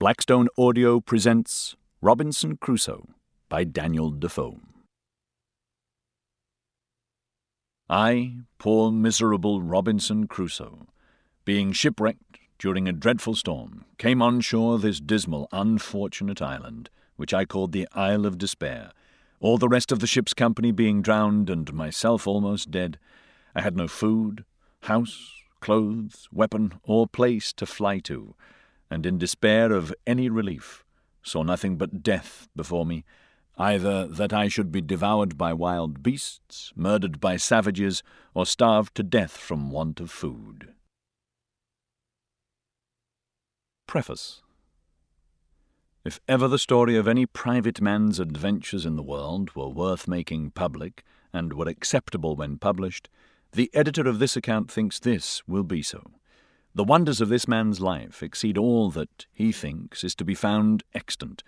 Blackstone Audio presents Robinson Crusoe by Daniel Defoe. I, poor miserable Robinson Crusoe, being shipwrecked during a dreadful storm, came on shore this dismal, unfortunate island, which I called the Isle of Despair, all the rest of the ship's company being drowned and myself almost dead. I had no food, house, clothes, weapon, or place to fly to, and in despair of any relief, saw nothing but death before me, either that I should be devoured by wild beasts, murdered by savages, or starved to death from want of food. Preface. If ever the story of any private man's adventures in the world were worth making public, and were acceptable when published, the editor of this account thinks this will be so. The wonders of this man's life exceed all that he thinks is to be found extant,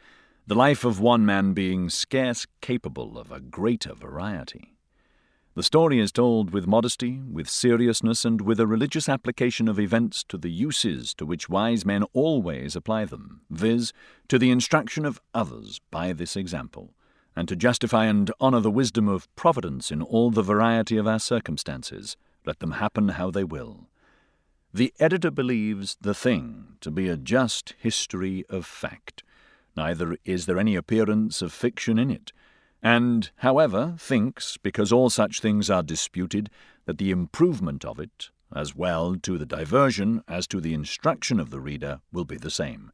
the life of one man being scarce capable of a greater variety. The story is told with modesty, with seriousness, and with a religious application of events to the uses to which wise men always apply them, viz., to the instruction of others by this example, and to justify and honour the wisdom of Providence in all the variety of our circumstances, let them happen how they will. The editor believes the thing to be a just history of fact, neither is there any appearance of fiction in it, and, however, thinks, because all such things are disputed, that the improvement of it, as well to the diversion as to the instruction of the reader, will be the same,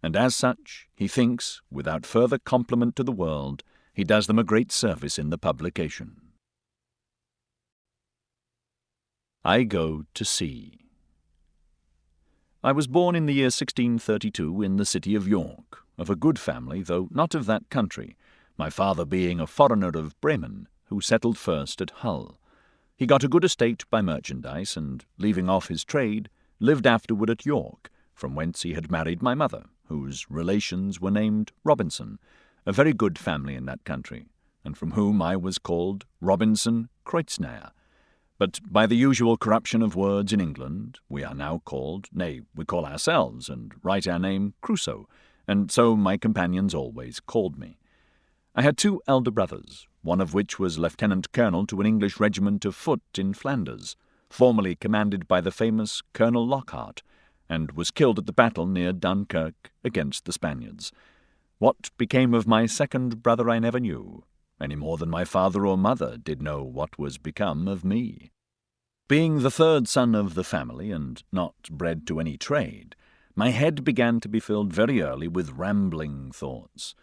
and as such, he thinks, without further compliment to the world, he does them a great service in the publication. I go to sea. I was born in the year 1632 in the city of York, of a good family, though not of that country, my father being a foreigner of Bremen, who settled first at Hull. He got a good estate by merchandise, and, leaving off his trade, lived afterward at York, from whence he had married my mother, whose relations were named Robinson, a very good family in that country, and from whom I was called Robinson Kreuznach. But by the usual corruption of words in England, we are now called, nay, we call ourselves, and write our name Crusoe, and so my companions always called me. I had two elder brothers, one of which was lieutenant-colonel to an English regiment of foot in Flanders, formerly commanded by the famous Colonel Lockhart, and was killed at the battle near Dunkirk against the Spaniards. What became of my second brother I never knew, any more than my father or mother did know what was become of me. Being the third son of the family, and not bred to any trade, my head began to be filled very early with rambling thoughts.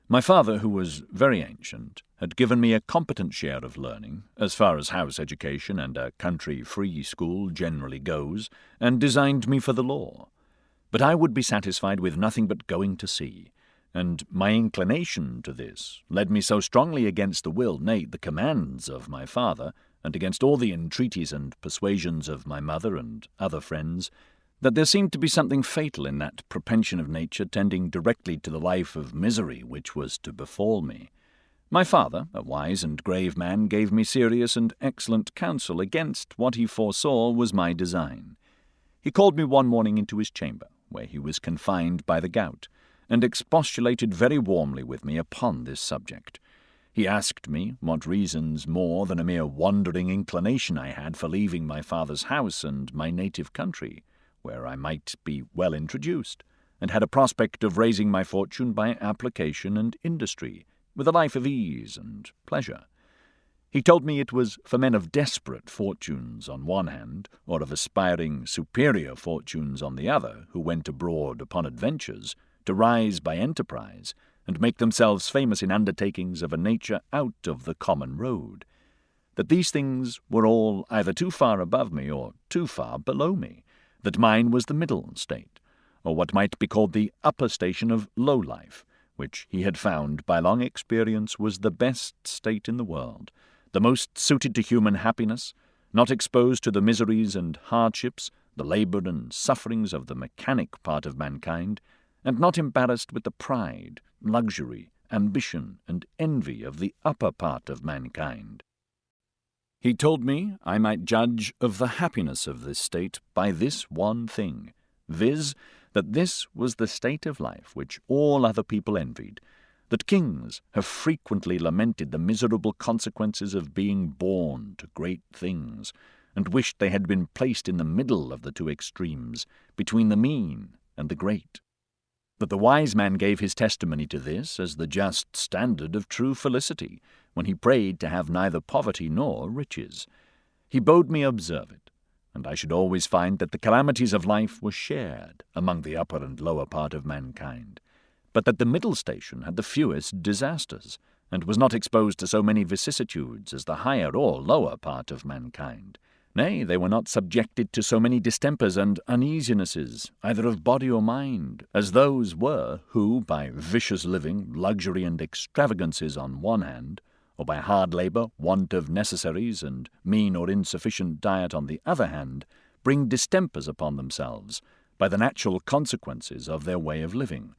My father, who was very ancient, had given me a competent share of learning, as far as house education and a country free school generally goes, and designed me for the law. But I would be satisfied with nothing but going to sea, and my inclination to this led me so strongly against the will, nay, the commands of my father, and against all the entreaties and persuasions of my mother and other friends, that there seemed to be something fatal in that propension of nature tending directly to the life of misery which was to befall me. My father, a wise and grave man, gave me serious and excellent counsel against what he foresaw was my design. He called me one morning into his chamber, where he was confined by the gout, and expostulated very warmly with me upon this subject. He asked me what reasons more than a mere wandering inclination I had for leaving my father's house and my native country, where I might be well introduced, and had a prospect of raising my fortune by application and industry, with a life of ease and pleasure. He told me it was for men of desperate fortunes on one hand, or of aspiring superior fortunes on the other, who went abroad upon adventures, to rise by enterprise, and make themselves famous in undertakings of a nature out of the common road, that these things were all either too far above me or too far below me, that mine was the middle state, or what might be called the upper station of low life, which he had found by long experience was the best state in the world, the most suited to human happiness, not exposed to the miseries and hardships, the labour and sufferings of the mechanic part of mankind, and not embarrassed with the pride, luxury, ambition, and envy of the upper part of mankind. He told me I might judge of the happiness of this state by this one thing, viz., that this was the state of life which all other people envied, that kings have frequently lamented the miserable consequences of being born to great things, and wished they had been placed in the middle of the two extremes, between the mean and the great. That the wise man gave his testimony to this as the just standard of true felicity, when he prayed to have neither poverty nor riches. He bade me observe it, and I should always find that the calamities of life were shared among the upper and lower part of mankind, but that the middle station had the fewest disasters, and was not exposed to so many vicissitudes as the higher or lower part of mankind. Nay, they were not subjected to so many distempers and uneasinesses, either of body or mind, as those were who, by vicious living, luxury, and extravagances on one hand, or by hard labour, want of necessaries, and mean or insufficient diet on the other hand, bring distempers upon themselves, by the natural consequences of their way of living.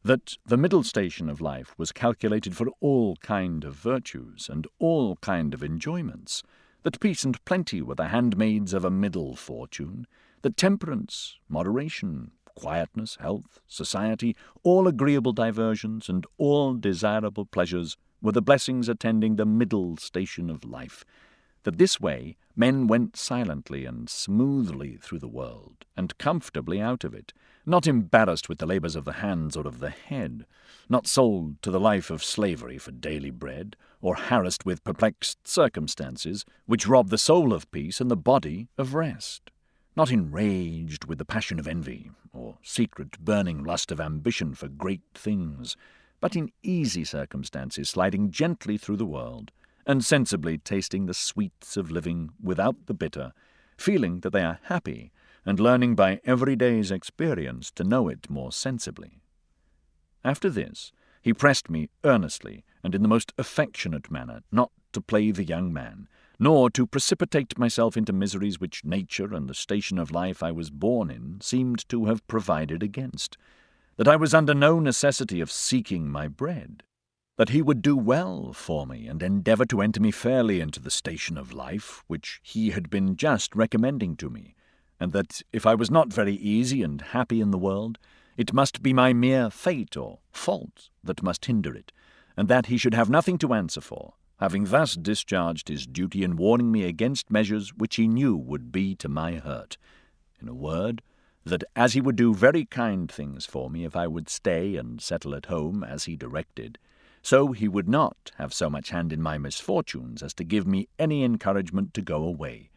That the middle station of life was calculated for all kind of virtues, and all kind of enjoyments, that peace and plenty were the handmaids of a middle fortune, that temperance, moderation, quietness, health, society, all agreeable diversions, and all desirable pleasures were the blessings attending the middle station of life, that this way men went silently and smoothly through the world, and comfortably out of it, not embarrassed with the labours of the hands or of the head, not sold to the life of slavery for daily bread, or harassed with perplexed circumstances, which rob the soul of peace and the body of rest, not enraged with the passion of envy, or secret burning lust of ambition for great things, but in easy circumstances sliding gently through the world, and sensibly tasting the sweets of living without the bitter, feeling that they are happy, and learning by every day's experience to know it more sensibly. After this, he pressed me earnestly and in the most affectionate manner not to play the young man, nor to precipitate myself into miseries which nature and the station of life I was born in seemed to have provided against, that I was under no necessity of seeking my bread, that he would do well for me and endeavour to enter me fairly into the station of life which he had been just recommending to me, and that if I was not very easy and happy in the world, it must be my mere fate or fault that must hinder it, and that he should have nothing to answer for, having thus discharged his duty in warning me against measures which he knew would be to my hurt. In a word, that as he would do very kind things for me if I would stay and settle at home as he directed, so he would not have so much hand in my misfortunes as to give me any encouragement to go away.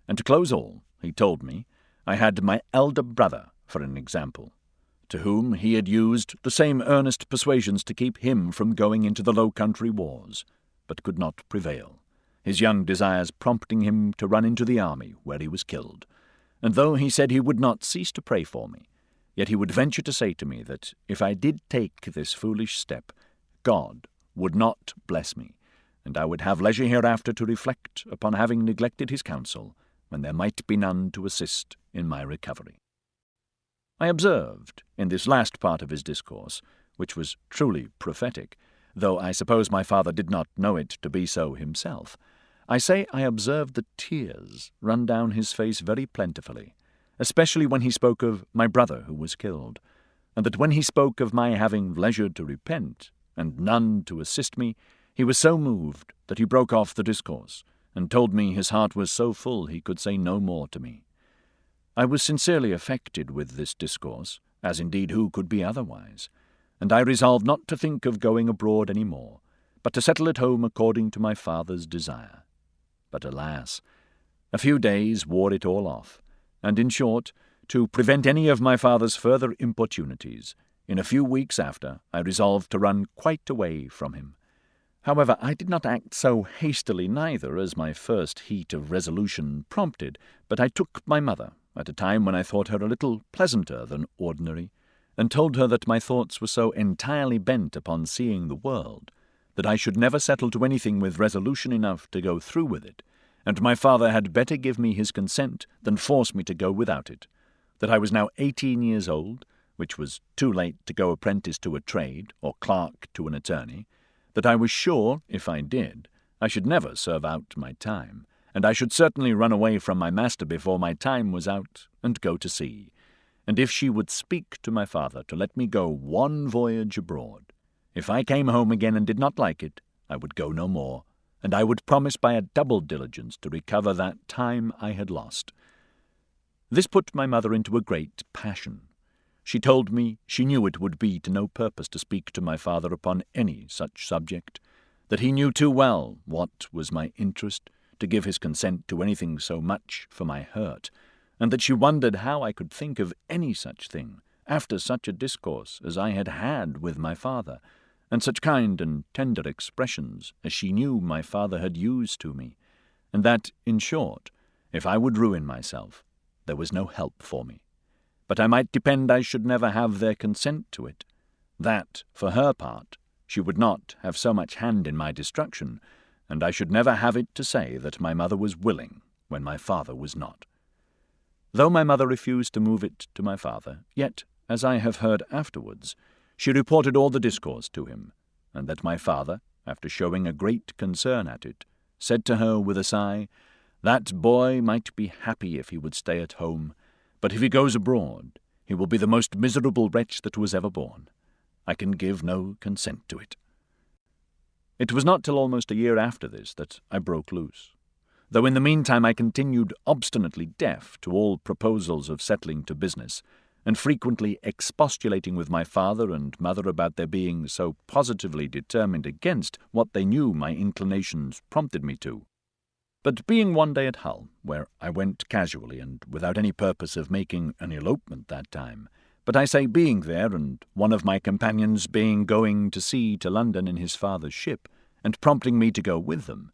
And to close all, he told me, I had my elder brother for an example, to whom he had used the same earnest persuasions to keep him from going into the Low Country wars, but could not prevail, his young desires prompting him to run into the army, where he was killed. And though he said he would not cease to pray for me, yet he would venture to say to me that if I did take this foolish step, God would not bless me, and I would have leisure hereafter to reflect upon having neglected his counsel, when there might be none to assist in my recovery. I observed, in this last part of his discourse, which was truly prophetic, though I suppose my father did not know it to be so himself, I say I observed the tears run down his face very plentifully, especially when he spoke of my brother who was killed, and that when he spoke of my having leisure to repent, and none to assist me, he was so moved that he broke off the discourse, and told me his heart was so full he could say no more to me. I was sincerely affected with this discourse, as indeed who could be otherwise, and I resolved not to think of going abroad any more, but to settle at home according to my father's desire. But alas, a few days wore it all off, and in short, to prevent any of my father's further importunities, in a few weeks after I resolved to run quite away from him. However, I did not act so hastily neither as my first heat of resolution prompted, but I took my mother, at a time when I thought her a little pleasanter than ordinary, and told her that my thoughts were so entirely bent upon seeing the world, that I should never settle to anything with resolution enough to go through with it, and my father had better give me his consent than force me to go without it, that I was now 18 years old, which was too late to go apprentice to a trade, or clerk to an attorney, that I was sure, if I did, I should never serve out my time, and I should certainly run away from my master before my time was out and go to sea, and if she would speak to my father to let me go one voyage abroad, if I came home again and did not like it, I would go no more, and I would promise by a double diligence to recover that time I had lost. This put my mother into a great passion. She told me she knew it would be to no purpose to speak to my father upon any such subject, that he knew too well what was my interest to give his consent to anything so much for my hurt, and that she wondered how I could think of any such thing after such a discourse as I had had with my father, and such kind and tender expressions as she knew my father had used to me, and that, in short, if I would ruin myself, there was no help for me, but I might depend I should never have their consent to it, that, for her part, she would not have so much hand in my destruction, and I should never have it to say that my mother was willing when my father was not. Though my mother refused to move it to my father, yet, as I have heard afterwards, she reported all the discourse to him, and that my father, after showing a great concern at it, said to her with a sigh, "That boy might be happy if he would stay at home, but if he goes abroad, he will be the most miserable wretch that was ever born. I can give no consent to it." It was not till almost a year after this that I broke loose, though in the meantime I continued obstinately deaf to all proposals of settling to business, and frequently expostulating with my father and mother about their being so positively determined against what they knew my inclinations prompted me to. But being one day at Hull, where I went casually and without any purpose of making an elopement that time, but I say being there, and one of my companions being going to sea to London in his father's ship, and prompting me to go with them,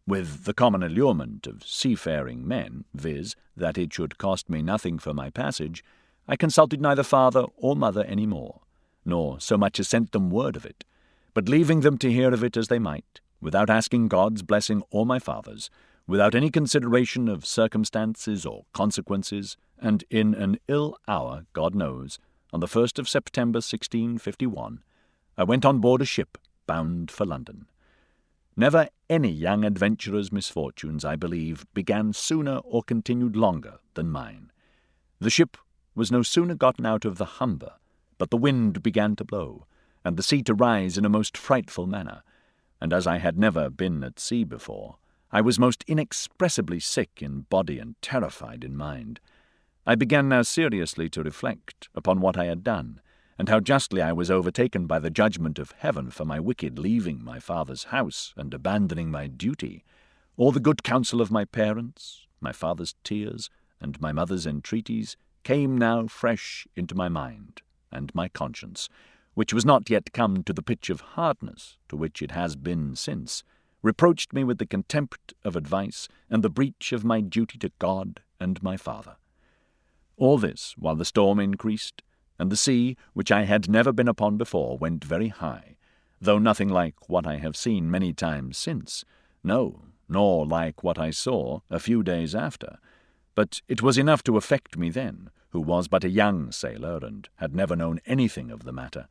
with the common allurement of seafaring men, viz., that it should cost me nothing for my passage, I consulted neither father or mother any more, nor so much as sent them word of it, but leaving them to hear of it as they might, without asking God's blessing or my father's, without any consideration of circumstances or consequences, and in an ill hour, God knows, on the 1st of September 1651, I went on board a ship bound for London. Never any young adventurer's misfortunes, I believe, began sooner or continued longer than mine. The ship was no sooner gotten out of the Humber, but the wind began to blow, and the sea to rise in a most frightful manner, and as I had never been at sea before, I was most inexpressibly sick in body and terrified in mind. I began now seriously to reflect upon what I had done, and how justly I was overtaken by the judgment of heaven for my wicked leaving my father's house and abandoning my duty. All the good counsel of my parents, my father's tears, and my mother's entreaties came now fresh into my mind and my conscience, which was not yet come to the pitch of hardness to which it has been since, reproached me with the contempt of advice and the breach of my duty to God and my father. All this while the storm increased, and the sea, which I had never been upon before, went very high, though nothing like what I have seen many times since, no, nor like what I saw a few days after, but it was enough to affect me then, who was but a young sailor and had never known anything of the matter.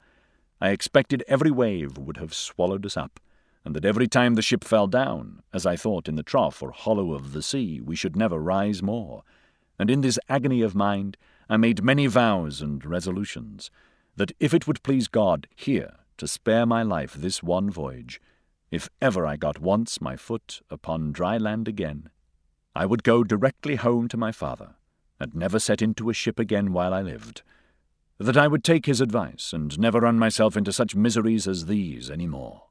I expected every wave would have swallowed us up, and that every time the ship fell down, as I thought in the trough or hollow of the sea, we should never rise more. And in this agony of mind I made many vows and resolutions, that if it would please God here to spare my life this one voyage, if ever I got once my foot upon dry land again, I would go directly home to my father, and never set into a ship again while I lived, that I would take his advice, and never run myself into such miseries as these any more.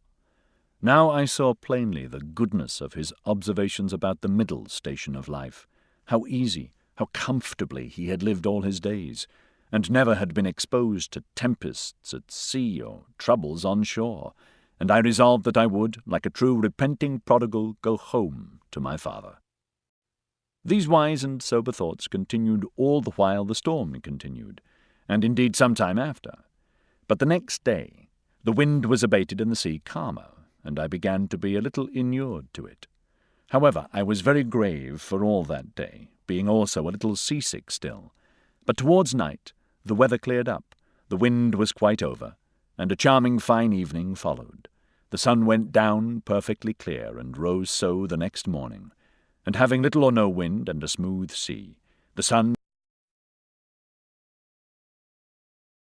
Now I saw plainly the goodness of his observations about the middle station of life, how easy, how comfortably he had lived all his days, and never had been exposed to tempests at sea or troubles on shore, and I resolved that I would, like a true repenting prodigal, go home to my father. These wise and sober thoughts continued all the while the storm continued, and indeed some time after. But the next day the wind was abated and the sea calmer, and I began to be a little inured to it. However, I was very grave for all that day, being also a little seasick still. But towards night the weather cleared up, the wind was quite over, and a charming fine evening followed. The sun went down perfectly clear, and rose so the next morning, and having little or no wind and a smooth sea, the sun